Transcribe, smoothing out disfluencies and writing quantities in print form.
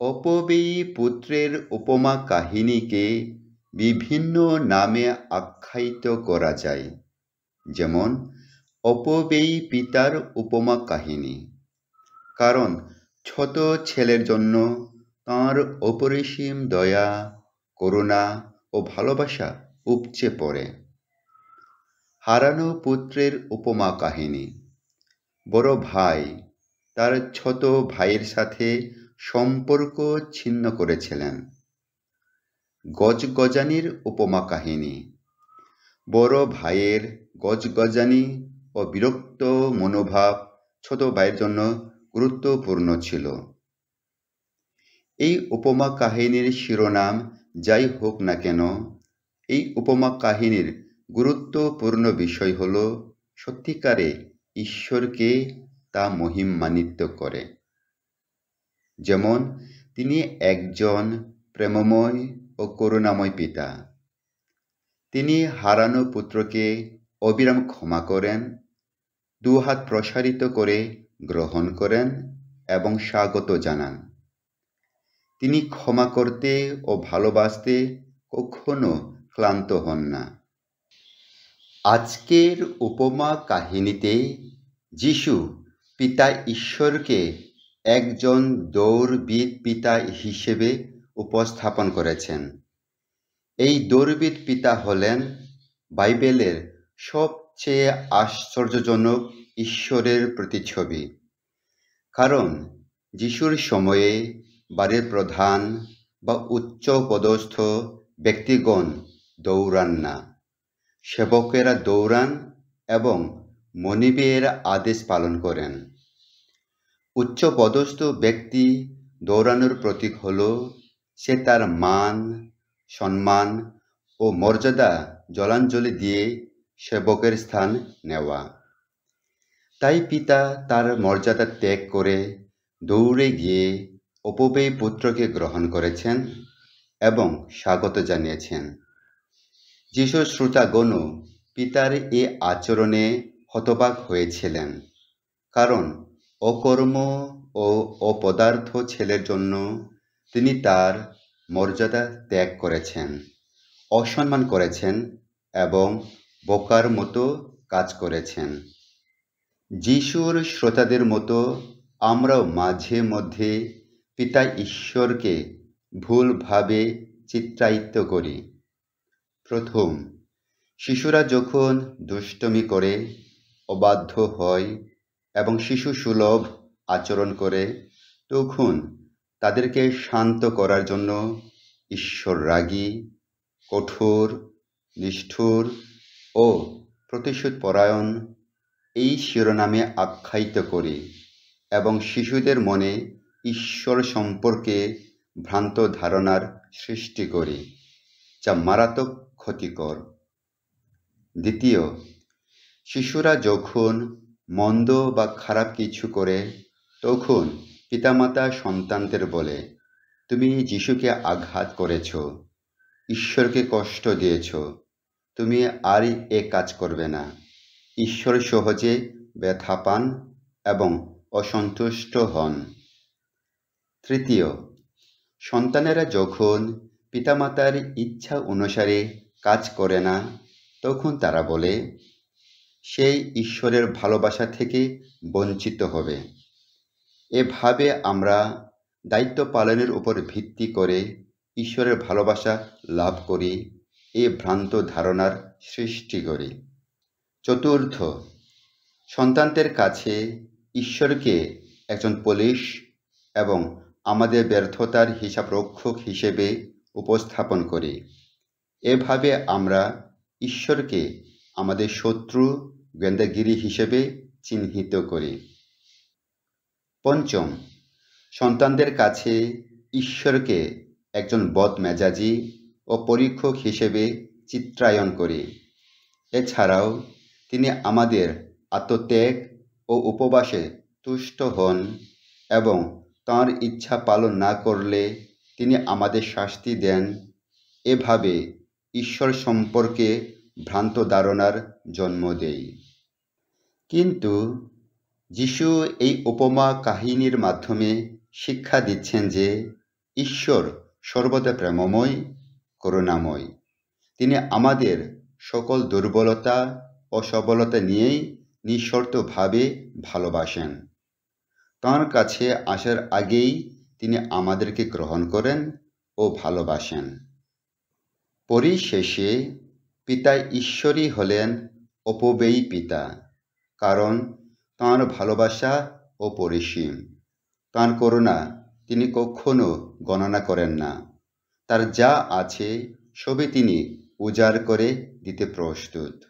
অপব্যয়ী পুত্রের উপমা কাহিনীকে বিভিন্ন নামে আখ্যায়িত করা যায়, যেমন অপব্যয়ী পিতার উপমা কাহিনী, কারণ ছোট ছেলের জন্য তাঁর অপরিসীম দয়া, করুণা ও ভালোবাসা উপচে পড়ে। হারানো পুত্রের উপমা কাহিনী, বড় ভাই তার ছোট ভাইয়ের সাথে সম্পর্ক ছিন্ন করেছিলেন। গজগজানির উপমা কাহিনী, বড় ভাইয়ের গজগজানি ও বিরক্ত মনোভাব ছোট ভাইয়ের জন্য গুরুত্বপূর্ণ ছিল। এই উপমা কাহিনীর শিরোনাম যাই হোক না কেন, এই উপমা কাহিনীর গুরুত্বপূর্ণ বিষয় হল সত্যিকারে ঈশ্বরকে তা মহিমান্বিত করে। যেমন তিনি একজন প্রেমময় ও করুণাময় পিতা। তিনি হারানো পুত্রকে অবিরাম ক্ষমা করেন, দুহাত প্রসারিত করে গ্রহণ করেন এবং স্বাগত জানান। তিনি ক্ষমা করতে ও ভালোবাসতে কখনো ক্লান্ত হন না। আজকের উপমা কাহিনীতে যিশু পিতা ঈশ্বরকে একজন দৌড়বিদ পিতা হিসেবে উপস্থাপন করেছেন। এই দৌড়বিদ পিতা হলেন বাইবেলের সবচেয়ে আশ্চর্যজনক ঈশ্বরের প্রতিচ্ছবি। কারণ যিশুর সময়ে বাড়ির প্রধান বা উচ্চ পদস্থ ব্যক্তিগণ দৌড়ান না, সেবকেরা দৌড়ান এবং মনিবের আদেশ পালন করেন। উচ্চ পদস্থ ব্যক্তি দৌড়ানোর প্রতীক হল সে তার মান, সম্মান ও মর্যাদা জলাঞ্জলি দিয়ে সেবকের স্থান নেওয়া। তাই পিতা তার মর্যাদা ত্যাগ করে দৌড়ে গিয়ে অপব্যয়ী পুত্রকে গ্রহণ করেছেন এবং স্বাগত জানিয়েছেন। যিশুর শ্রোতাগণও পিতার এ আচরণে হতবাক হয়েছিলেন, কারণ অকর্ম ও অপদার্থ ছেলের জন্য তিনি তার মর্যাদা ত্যাগ করেছেন, অসম্মান করেছেন এবং বোকার মতো কাজ করেছেন। যিশুর শ্রোতাদের মতো আমরাও মাঝে মধ্যে পিতা ঈশ্বরকে ভুলভাবে চিত্রায়িত করি। প্রথম, শিশুরা যখন দুষ্টমি করে, অবাধ্য হয় এবং শিশু সুলভ আচরণ করে, তখন তাদেরকে শান্ত করার জন্য ঈশ্বর রাগী, কঠোর, নিষ্ঠুর ও প্রতিশোধপরায়ণ এই শিরোনামে আখ্যায়িত করি এবং শিশুদের মনে ঈশ্বর সম্পর্কে ভ্রান্ত ধারণার সৃষ্টি করি, যা মারাত্মক ক্ষতিকর। দ্বিতীয়, শিশুরা যখন মন্দ বা খারাপ কিছু করে, তখন পিতামাতা সন্তানদের বলে, তুমি যিশুকে আঘাত করেছ, ঈশ্বরকে কষ্ট দিয়েছ, তুমি আর এ কাজ করবে না। ঈশ্বর সহজে ব্যথা পান এবং অসন্তুষ্ট হন। তৃতীয়, সন্তানেরা যখন পিতামাতার ইচ্ছা অনুসারে কাজ করে না, তখন তারা বলে, সেই ঈশ্বরের ভালোবাসা থেকে বঞ্চিত হবে। এভাবে আমরা দায়িত্ব পালনের উপর ভিত্তি করে ঈশ্বরের ভালোবাসা লাভ করি, এ ভ্রান্ত ধারণার সৃষ্টি করি। চতুর্থ, সন্তানদের কাছে ঈশ্বরকে একজন পুলিশ এবং আমাদের ব্যর্থতার হিসাবরক্ষক হিসেবে উপস্থাপন করি। এভাবে আমরা ঈশ্বরকে আমাদের শত্রু, গোয়েন্দাগিরি হিসেবে চিহ্নিত করি। পঞ্চম, সন্তানদের কাছে ঈশ্বরকে একজন বদমেজাজি ও পরীক্ষক হিসেবে চিত্রায়ন করি। এছাড়াও তিনি আমাদের আত্মত্যাগ ও উপবাসে তুষ্ট হন এবং তাঁর ইচ্ছা পালন না করলে তিনি আমাদের শাস্তি দেন। এভাবে ঈশ্বর সম্পর্কে ভ্রান্ত ধারণার জন্ম দেয়। কিন্তু যিশু এই উপমা কাহিনীর মাধ্যমে শিক্ষা দিচ্ছেন যে ঈশ্বর সর্বদা প্রেমময়, করুণাময়। তিনি আমাদের সকল দুর্বলতা ও সবলতা নিয়েই নিঃশর্তভাবে ভালোবাসেন। তাঁর কাছে আসার আগেই তিনি আমাদেরকে গ্রহণ করেন ও ভালোবাসেন। পরিশেষে পিতা ঈশ্বরই হলেন অপব্যয়ী পিতা, কারণ তাঁর ভালোবাসা অপরিসীম। তাঁর করুণা তিনি কখনো গণনা করেন না। তার যা আছে সবই তিনি উজাড় করে দিতে প্রস্তুত।